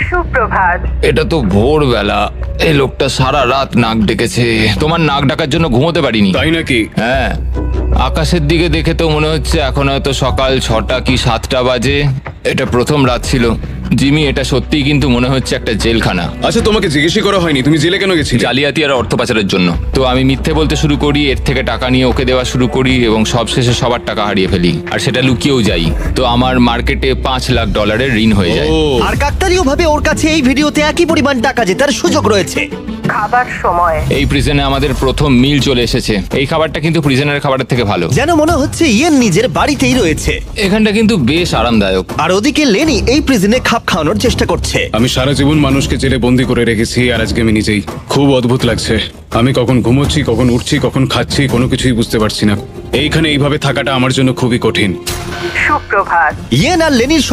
সুপ্রভাত। এটা তো ভোরবেলা। এই লোকটা সারা রাত নাক ডেকেছে। তোমার নাক ডাকার জন্য ঘুমোতে পারিনি। তাই নাকি? হ্যাঁ, আকাশের দিকে দেখে তো মনে হচ্ছে এখন হয়তো সকাল 6টা কি 7টা বাজে। এটা প্রথম রাত ছিল। জিমি, এটা সত্যিই কিন্তু মনে হচ্ছে একটা জেলখানা। আচ্ছা, তোমাকে জিজ্ঞেসই করা হয়নি তুমি জেলে কেন গেছিলে? জালিয়াতি আর অর্থ পাচারের জন্য। তো আমি মিথ্যে বলতে শুরু করি, এর থেকে টাকা নিয়ে ওকে দেওয়া শুরু করি এবং সবশেষে সবার টাকা হারিয়ে ফেলি, আর সেটা লুকিয়েও যাই। তো আমার মার্কেটে $5 লাখ ঋণ হয়ে যায়। ও, আর কাকতালীয় ভাবে ওর কাছে এই ভিডিওতে একই পরিমাণ টাকা জেতার সুযোগ রয়েছে। খাবার সময়। এই প্রিজনে আমাদের প্রথম মিল চলে এসেছে। এই খাবারটা কিন্তু প্রিজনের খাবারের থেকে ভালো। যেন মনে হচ্ছে ইয়েন নিজের বাড়িতেই রয়েছে। এখানটা কিন্তু বেশ আরামদায়ক। আর ওদিকে লেনি এই প্রিজনে খাপ খাওয়ানোর চেষ্টা করছে। আমি সারা জীবন মানুষকে জেলে বন্দি করে রেখেছি, আর আজকে আমি নিজেই। খুব অদ্ভুত লাগছে। আমি কখন ঘুমোচ্ছি, কখন উঠছি, কখন খাচ্ছি, কোনো কিছুই বুঝতে পারছি না। এইখানে এইভাবে থাকাটা আমার জন্য খুবই কঠিন। সুপ্রভাত। ইয়েন আর লেনির